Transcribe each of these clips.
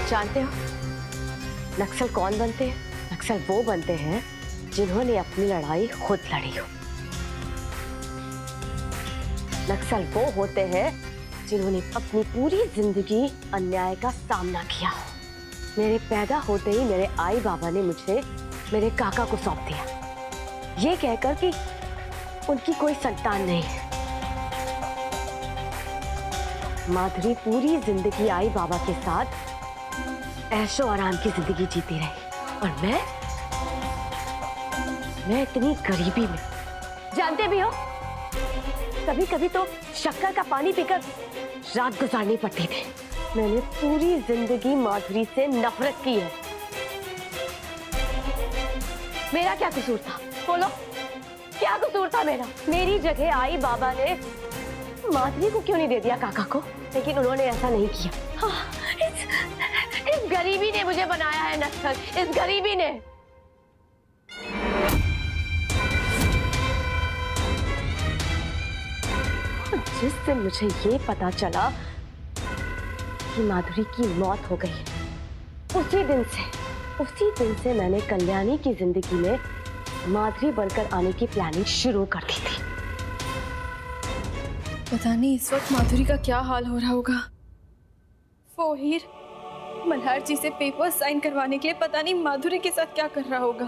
जानते हो नक्सल कौन बनते हैं? नक्सल वो बनते हैं जिन्होंने अपनी लड़ाई खुद लड़ी हो। नक्सल वो होते हैं जिन्होंने अपनी पूरी जिंदगी अन्याय का सामना किया हो। मेरे पैदा होते ही मेरे आई बाबा ने मुझे मेरे काका को सौंप दिया, ये कहकर कि उनकी कोई संतान नहीं है। माधुरी पूरी जिंदगी आई बाबा के साथ ऐशो आराम की जिंदगी जीती रही और मैं इतनी गरीबी में, जानते भी हो कभी कभी तो शक्कर का पानी पीकर रात गुजारनी पड़ती थी। मैंने पूरी जिंदगी माधुरी से नफरत की है। मेरा क्या कसूर था बोलो, क्या कसूर था मेरा? मेरी जगह आई बाबा ने माधुरी को क्यों नहीं दे दिया काका को? लेकिन उन्होंने ऐसा नहीं किया। हाँ, इस गरीबी ने मुझे बनाया है नक्सल, इस गरीबी ने। जिस दिन मुझे ये पता चला कि माधुरी की मौत हो गई है, उसी दिन से मैंने कल्याणी की जिंदगी में माधुरी बनकर आने की प्लानिंग शुरू कर दी थी। पता नहीं इस वक्त माधुरी का क्या हाल हो रहा होगा। वो हीर मल्हार जी से पेपर साइन करवाने के लिए पता नहीं माधुरी के साथ क्या कर रहा होगा।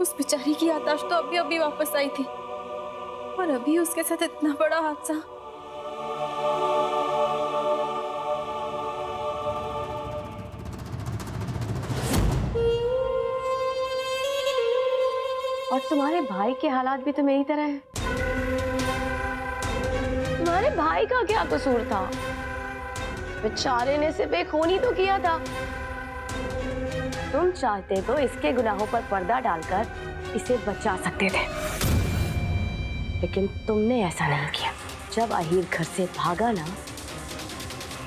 उस बेचारी की याददाश्त तो अभी वापस आई थी और अभी उसके साथ इतना बड़ा हादसा। और तुम्हारे भाई के हालात भी तो मेरी तरह हैं। तुम्हारे भाई का क्या कसूर था? बेचारे ने सिर्फ एक खून ही तो किया था। तुम चाहते तो इसके गुनाहों पर पर्दा डालकर इसे बचा सकते थे, लेकिन तुमने ऐसा नहीं किया। जब अहीर घर से भागा ना,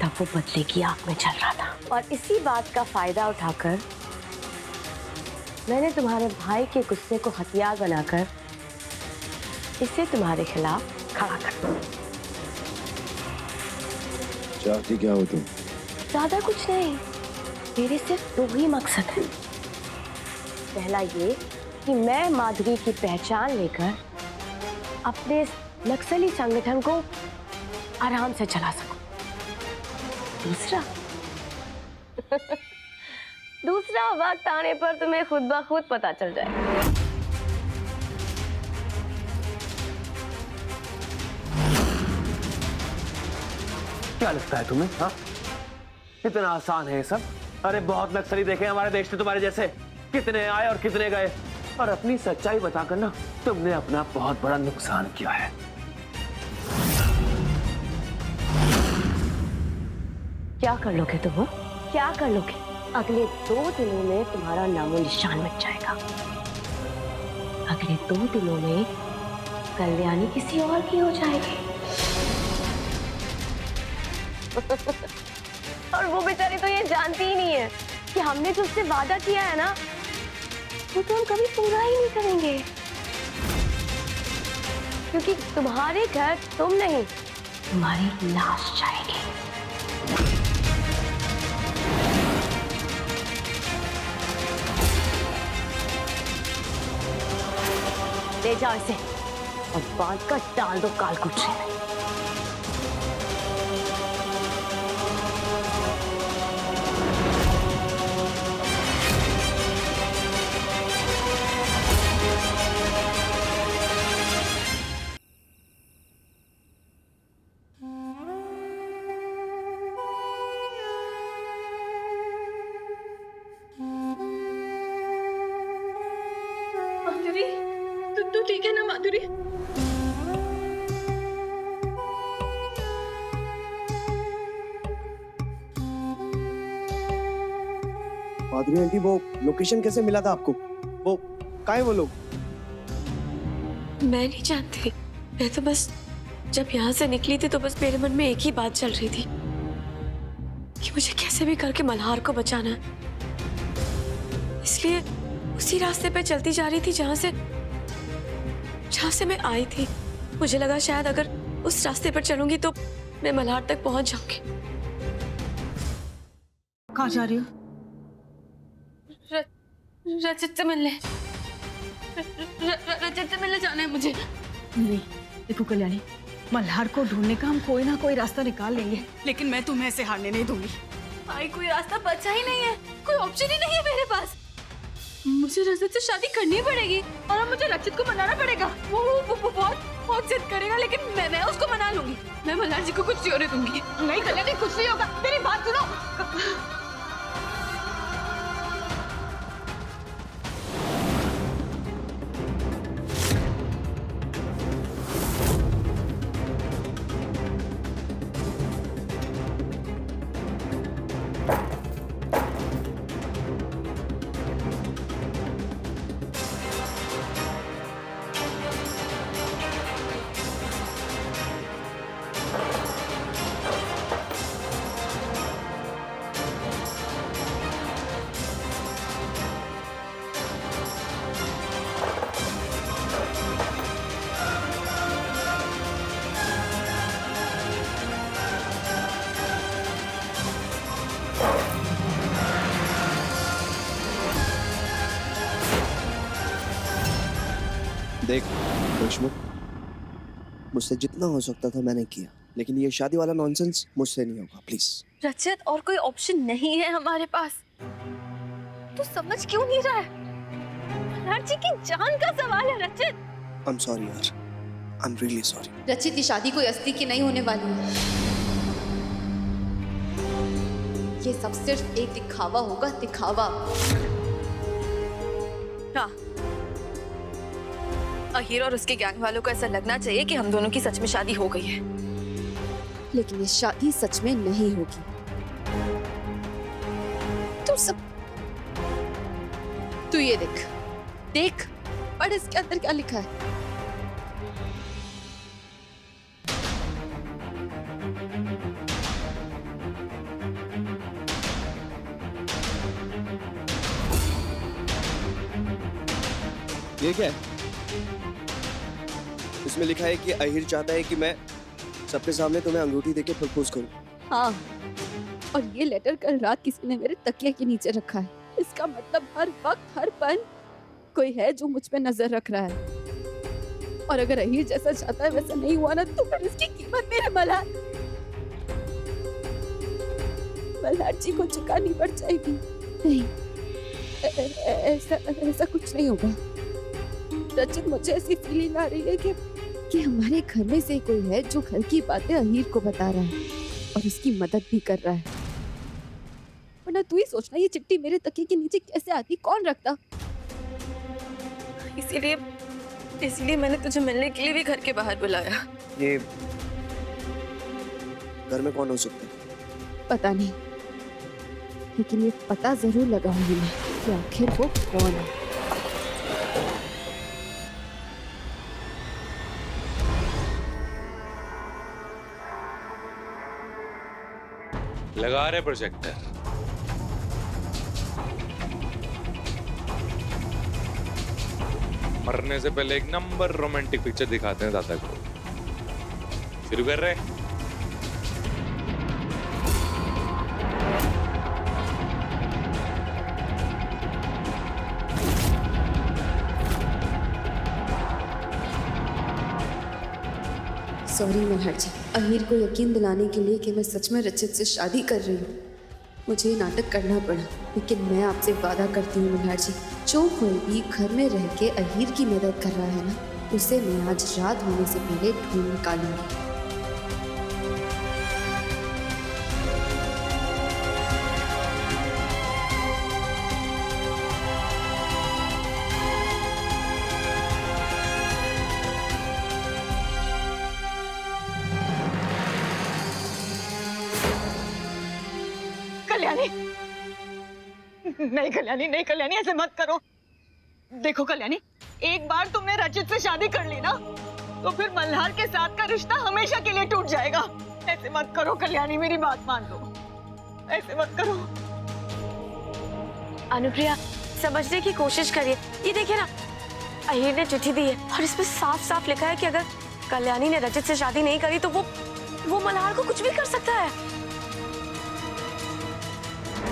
तब वो बदले की आग में चल रहा था और इसी बात का फायदा उठाकर मैंने तुम्हारे भाई के गुस्से को हथियार बनाकर इसे तुम्हारे खिलाफ खड़ा कर दिया। चाहती क्या हो तुम? ज्यादा कुछ नहीं, मेरे सिर्फ दो ही मकसद है। पहला ये कि मैं माधुरी की पहचान लेकर अपने नक्सली संगठन को आराम से चला सकूं। दूसरा वक्त आने पर तुम्हें खुद ब खुद पता चल जाएगा। क्या लगता है तुम्हें? हाँ, इतना आसान है ये सब? अरे बहुत नक्सली देखे हमारे देश में तुम्हारे जैसे, कितने आए और कितने गए। और अपनी सच्चाई बताकर ना तुमने अपना बहुत बड़ा नुकसान किया है। क्या कर लोगे तुम? क्या कर लोगे? अगले 2 दिनों में तुम्हारा नामो निशान मिट जाएगा। अगले 2 दिनों में कल्याणी किसी और की हो जाएगी। और वो बेचारी तो ये जानती ही नहीं है कि हमने जो उससे वादा किया है ना, वो तो हम कभी पूरा ही नहीं करेंगे। क्योंकि तुम्हारे घर तुम नहीं, तुम्हारी लाश जाएगी। ले जाओ इसे और बांध कर डाल दो कालकुट्रे में। माधुरी, तू ठीक है ना माधुरी? माधुरी आंटी, वो लोकेशन कैसे मिला था आपको? वो कहाँ है वो लोग? मैं नहीं जानती। मैं तो बस जब यहाँ से निकली थी तो बस मेरे मन में एक ही बात चल रही थी कि मुझे कैसे भी करके मल्हार को बचाना है। इसलिए उसी रास्ते पे चलती जा रही थी जहाँ से मैं आई थी। मुझे लगा शायद अगर उस रास्ते पर चलूंगी तो मैं मल्हार तक पहुंच जाऊंगी। कहाँ जा रही हो? रजत से मिलने रजत से मिलने जाना है मुझे। नहीं देखो कल्याणी, मल्हार को ढूंढने का हम कोई ना कोई रास्ता निकाल लेंगे, लेकिन मैं तुम्हें ऐसे हारने नहीं दूंगी। भाई कोई रास्ता बचा ही नहीं है, कोई ऑप्शन ही नहीं है मेरे पास। मुझे रजत से शादी करनी पड़ेगी और अब मुझे रजत को मनाना पड़ेगा। वो बहुत जिद करेगा, लेकिन मैं उसको मना लूंगी। मैं मल्हार जी को कुछ नहीं होने दूंगी। नहीं कल्याणी, कुछ नहीं होगा, मेरी बात सुनो। देख देशमुख, मुझसे जितना हो सकता था मैंने किया, लेकिन ये शादी वाला नॉनसेंस मुझसे नहीं होगा, प्लीज। रजत, और कोई ऑप्शन नहीं है हमारे पास। तू समझ क्यों नहीं रहा है? मल्हार जी की जान का सवाल है रजत। आई एम सॉरी यार, आई एम रियली सॉरी। रचित, ये शादी कोई असली की नहीं होने वाली है। ये सब सिर्फ एक दिखावा होगा, दिखावा। हाँ, अहीर और उसके गैंग वालों को ऐसा लगना चाहिए कि हम दोनों की सच में शादी हो गई है, लेकिन ये शादी सच में नहीं होगी। तू ये देख, देख, पढ़ इसके अंदर क्या लिखा है। ये क्या है? इसमें लिखा है कि अहीर चाहता है कि मैं सबके सामने तुम्हें अंगूठी देके प्रपोज करूं। हाँ, और ये लेटर कल रात किसी ने मेरे तकिए के नीचे रखा है। इसका मतलब हर वक्त, हर पल कोई है जो मुझ पे नजर रख रहा है। और अगर अहीर जैसा चाहता है वैसा नहीं हुआ ना, तो फिर इसकी कीमत मेरे मल्हार जी को चुकानी पड़ जाएगी। नहीं, ऐसा कुछ नहीं होगा। रचित, मुझे ऐसी फीलिंग आ रही है कि हमारे घर में से कोई है जो घर की बातें अहीर को बता रहा है और उसकी मदद भी कर रहा है। वरना तू ही सोचना, ये चिट्ठी मेरे तकिए के नीचे कैसे आती, कौन रखता? इसीलिए मैंने तुझे मिलने के लिए भी घर के बाहर बुलाया। ये घर में कौन हो सकता है? पता नहीं, लेकिन ये पता जरूर लगाऊंगी मैं कि आखिर वो कौन है। लगा रहे प्रोजेक्टर। मरने से पहले एक नंबर रोमांटिक पिक्चर दिखाते हैं दादा को। शुरू कर रहे हैं। सॉरी मल्हार जी, अहीर को यकीन दिलाने के लिए कि मैं सच में रचित से शादी कर रही हूँ, मुझे नाटक करना पड़ा। लेकिन मैं आपसे वादा करती हूँ मल्हार जी, जो कोई भी घर में रह के अहीर की मदद कर रहा है ना, उसे मैं आज रात होने से पहले ढूंढ निकालूंगी। नहीं कल्याणी, ऐसे मत करो। देखो कल्याणी, एक बार तुमने रचित से शादी कर ली ना, तो फिर मल्हार के साथ का रिश्ता हमेशा के लिए टूट जाएगा। ऐसे मत करो कल्याणी, मेरी बात मान लो, ऐसे मत करो। अनुप्रिया, समझने की कोशिश करिए। ये देखिए ना, अहीर ने चिट्ठी दी है और इसमें साफ साफ लिखा है कि अगर कल्याणी ने रचित से शादी नहीं करी तो वो मल्हार को कुछ भी कर सकता है।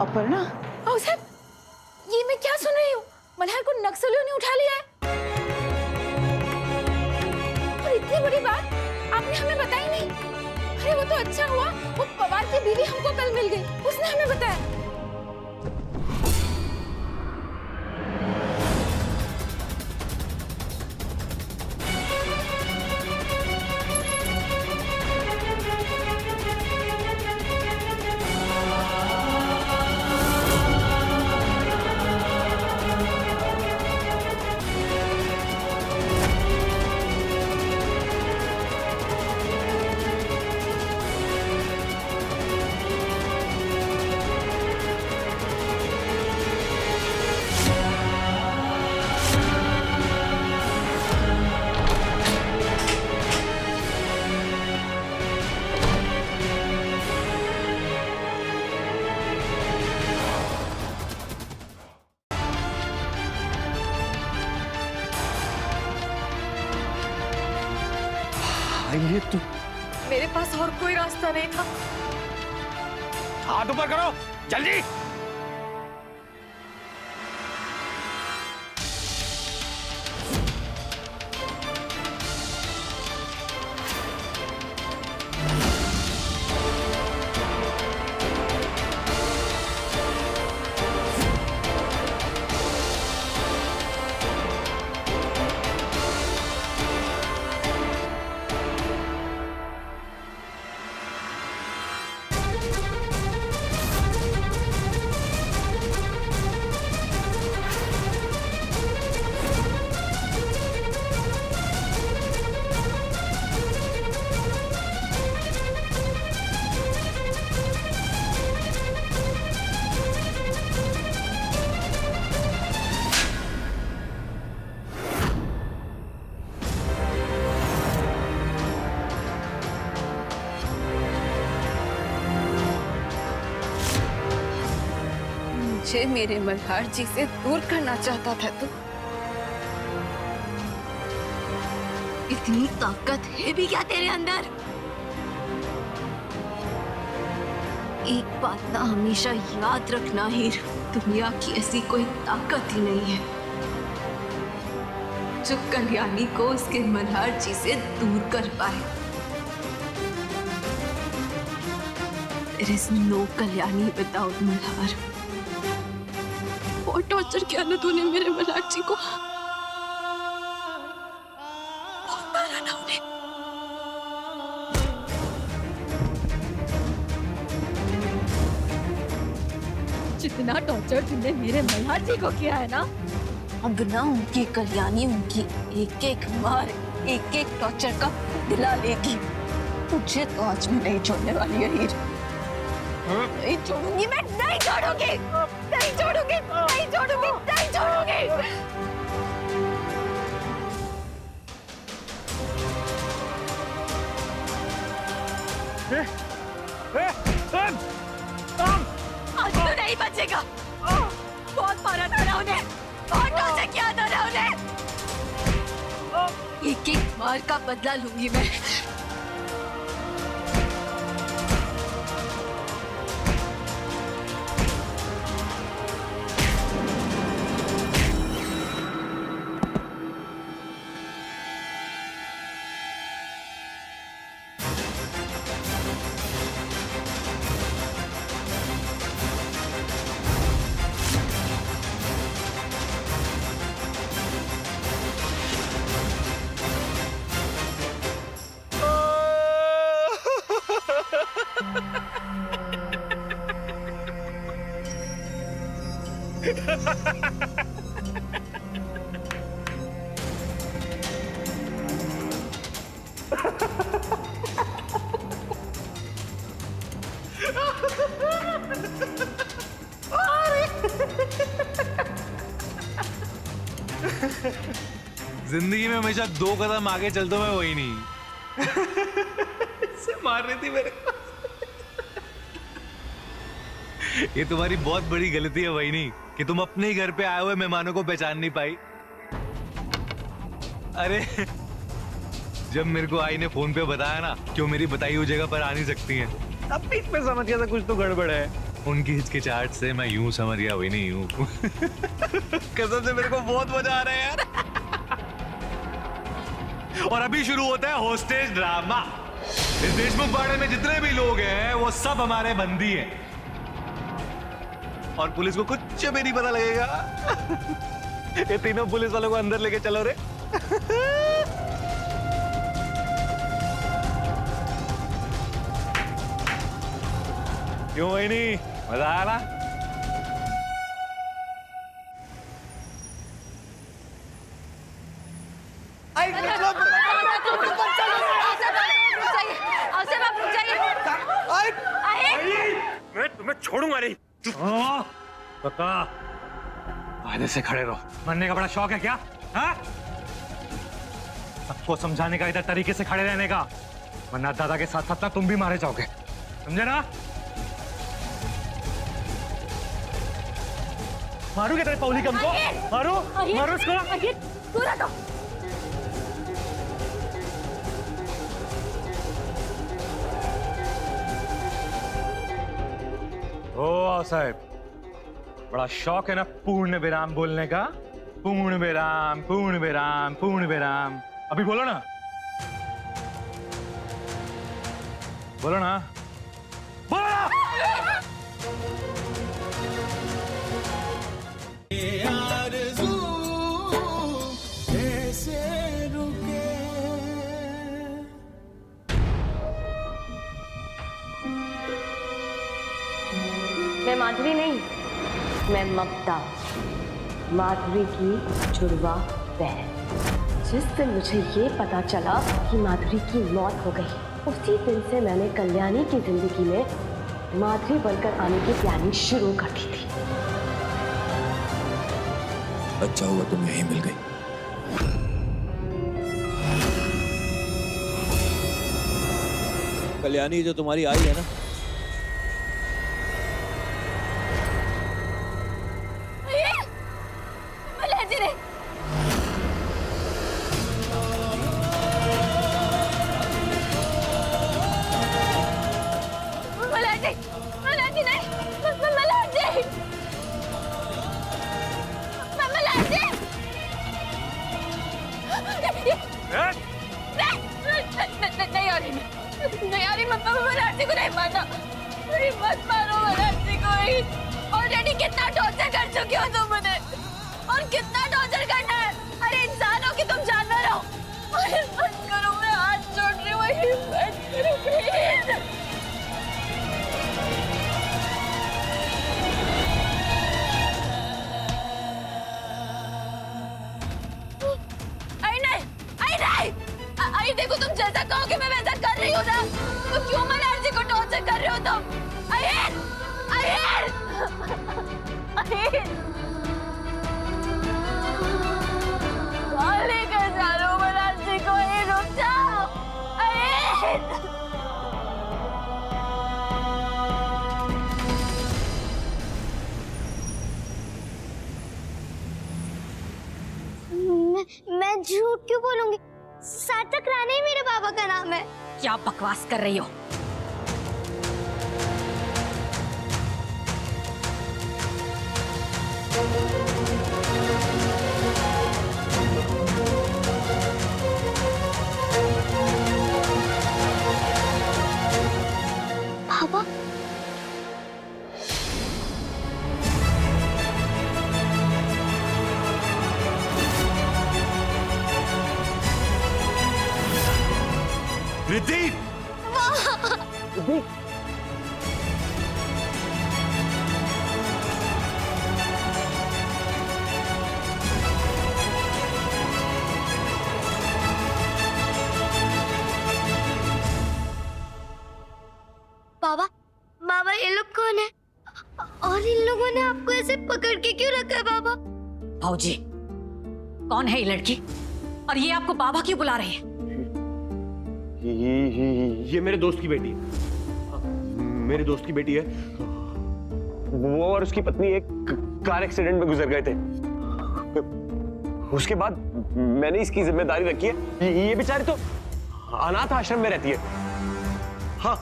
अपर्णा, साहब, ये मैं क्या सुन रही हूँ? मल्हार को नक्सलियों ने उठा लिया है। और इतनी बड़ी बात आपने हमें बताई नहीं। अरे वो तो अच्छा हुआ, वो पवार की बीवी हमको कल मिल गई, उसने हमें बताया। ये तो मेरे पास और कोई रास्ता नहीं था। हाथ ऊपर करो जल्दी। मुझे मेरे मल्हार जी से दूर करना चाहता था तू। इतनी ताकत है भी क्या तेरे अंदर? एक बात ना हमेशा याद रखना हीर, दुनिया की ऐसी कोई ताकत ही नहीं है जो कल्याणी को उसके मल्हार जी से दूर कर पाए। There is no Kalyani without Malhar. बहुत टॉर्चर किया ना तूने मेरे मल्हार जी को, बहुत मारा ना उन्हें। जितना टॉर्चर तूने मेरे मल्हार जी को किया है ना, अब ना उनकी कल्याणी उनकी एक एक मार, एक एक टॉर्चर का दिला लेगी। मुझे तो आज मैं नहीं छोड़ने वाली है हीर। नहीं छोड़ूंगी मैं, नहीं छोड़ूंगी, नहीं छोड़ूंगी, नहीं छोड़ूंगी, नहीं छोड़ूंगी। आज तो नहीं बचेगा। बहुत मारा था ना उन्हें, बहुत टॉर्चर किया था ना उन्हें। एक एक मार का बदला लूंगी मैं। जिंदगी में हमेशा 2 कदम आगे चलता मैं वही नहीं। इससे मार रही थी मेरे को। ये तुम्हारी बहुत बड़ी गलती है वही नहीं कि तुम अपने ही घर पे आए हुए मेहमानों को पहचान नहीं पाई। अरे जब मेरे को आई ने फोन पे बताया ना कि वो मेरी बताई हुई जगह पर आ नहीं सकती हैं, अब भी इसमें समझ गया था कुछ तो गड़बड़ है। उनकी हिचकिचाहट से मैं यूं समझ गया, वही नहीं यूं। कसम से मेरे को बहुत मजा आ रहा है यार। और अभी शुरू होता है होस्टेज ड्रामा। इस देशमुख बाड़े में जितने भी लोग हैं वो सब हमारे बंदी हैं और पुलिस को कुछ भी नहीं पता लगेगा। ये तीनों पुलिस वालों को अंदर लेके चलो रे। क्यों वही नहीं, मजा आया ना? मैं तुम्हें छोड़ूंगा नहीं। पक्का कायदे से खड़े रहो। मरने का बड़ा शौक है क्या? हाँ? सबको समझाने का इधर तरीके से खड़े रहने का, वरना दादा के साथ साथ ना तुम भी मारे जाओगे, समझे ना? मारू क्या तेरे पौली कम को? मारू मारू उसको। ओ साहब, बड़ा शौक है ना पूर्ण विराम बोलने का? पूर्ण विराम, पूर्ण विराम, पूर्ण विराम। अभी बोलो ना, बोलो ना, बोलो ना। मैं माधुरी नहीं, मैं ममता, माधुरी की जुड़वा बहन। जिस दिन मुझे ये पता चला कि माधुरी की मौत हो गई, उसी दिन से मैंने कल्याणी की जिंदगी में माधुरी बनकर आने की प्लानिंग शुरू कर दी थी। अच्छा हुआ तुम यहीं मिल गई। कल्याणी जो तुम्हारी आई है ना, कितना टॉर्चर कर चुकी हो तुम मुझे, और कितना टॉर्चर करना है? अरे इंसान हो कि तुम जानवर हो? अरे मत करो, मैं हाथ जोड़ रही हूँ, मत करो प्लीज। आई देखो, तुम जैसा कहोगे मैं वैसा कर रही हूँ ना। तो क्यों मलार्जी को टॉर्चर कर रहे हो तुम? अहिर, अहिर, अहिर, गाली कर जा रहे हो मलार्जी को। अहिर रुक जाओ, अहिर। मैं झूठ क्यों बोलूंगी? सार्थक राणे ही मेरे बाबा का नाम है। क्या बकवास कर रही हो? बाबा, रिद्धि! बाबा, बाबा ये लोग कौन है? और इन लोगों ने आपको ऐसे पकड़ के क्यों रखा है बाबा? भाऊजी, कौन है ये लड़की और ये आपको बाबा क्यों बुला रही है? ये मेरे दोस्त की बेटी है। मेरे दोस्त की बेटी है। वो और उसकी पत्नी एक कार एक्सीडेंट में गुजर गए थे। उसके बाद मैंने इसकी जिम्मेदारी रखी है। ये बेचारी तो अनाथ आश्रम में रहती है। हाँ,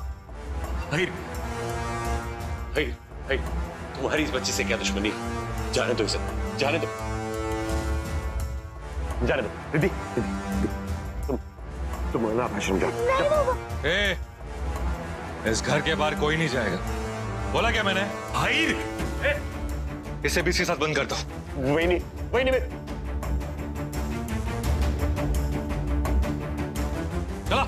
भाई तुम्हारी इस बच्ची से क्या दुश्मनी? जाने दो इसे, जाने दो, जाने दो। रिद्धि, तुम अनाथ आश्रम जाओ। ए, इस घर के बाहर कोई नहीं जाएगा, बोला क्या मैंने? भाई इसे भी इसके साथ बंद कर दो। वही नहीं चला।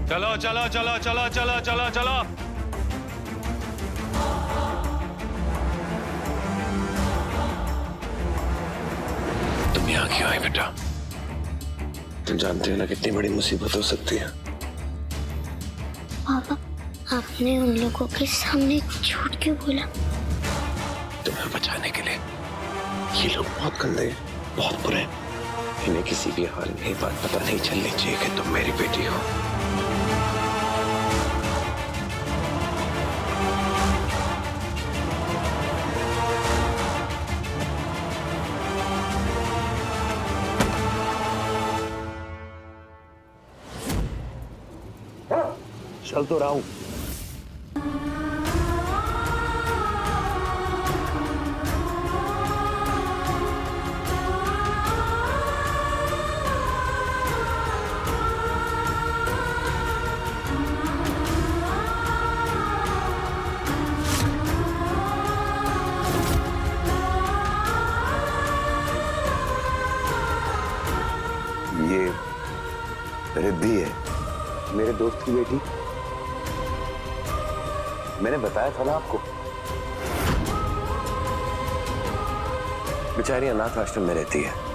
चलो चलो चलो चलो चलो चलो चलो। तुम यहाँ क्यों आए बेटा? तुम जानते हो ना कितनी बड़ी मुसीबत हो सकती है। पापा, आपने उन लोगों के सामने झूठ क्यों बोला? तुम्हें बचाने के लिए। ये लोग बहुत गंदे हैं, बहुत बुरे हैं। इन्हें किसी भी हाल में ये बात पता नहीं चलनी चाहिए कि तुम मेरी बेटी हो। चल तो रहा हूं। ये रिद्धि है, मेरे दोस्त की बेटी। मैंने बताया था ना आपको, बेचारी अनाथ आश्रम में रहती है।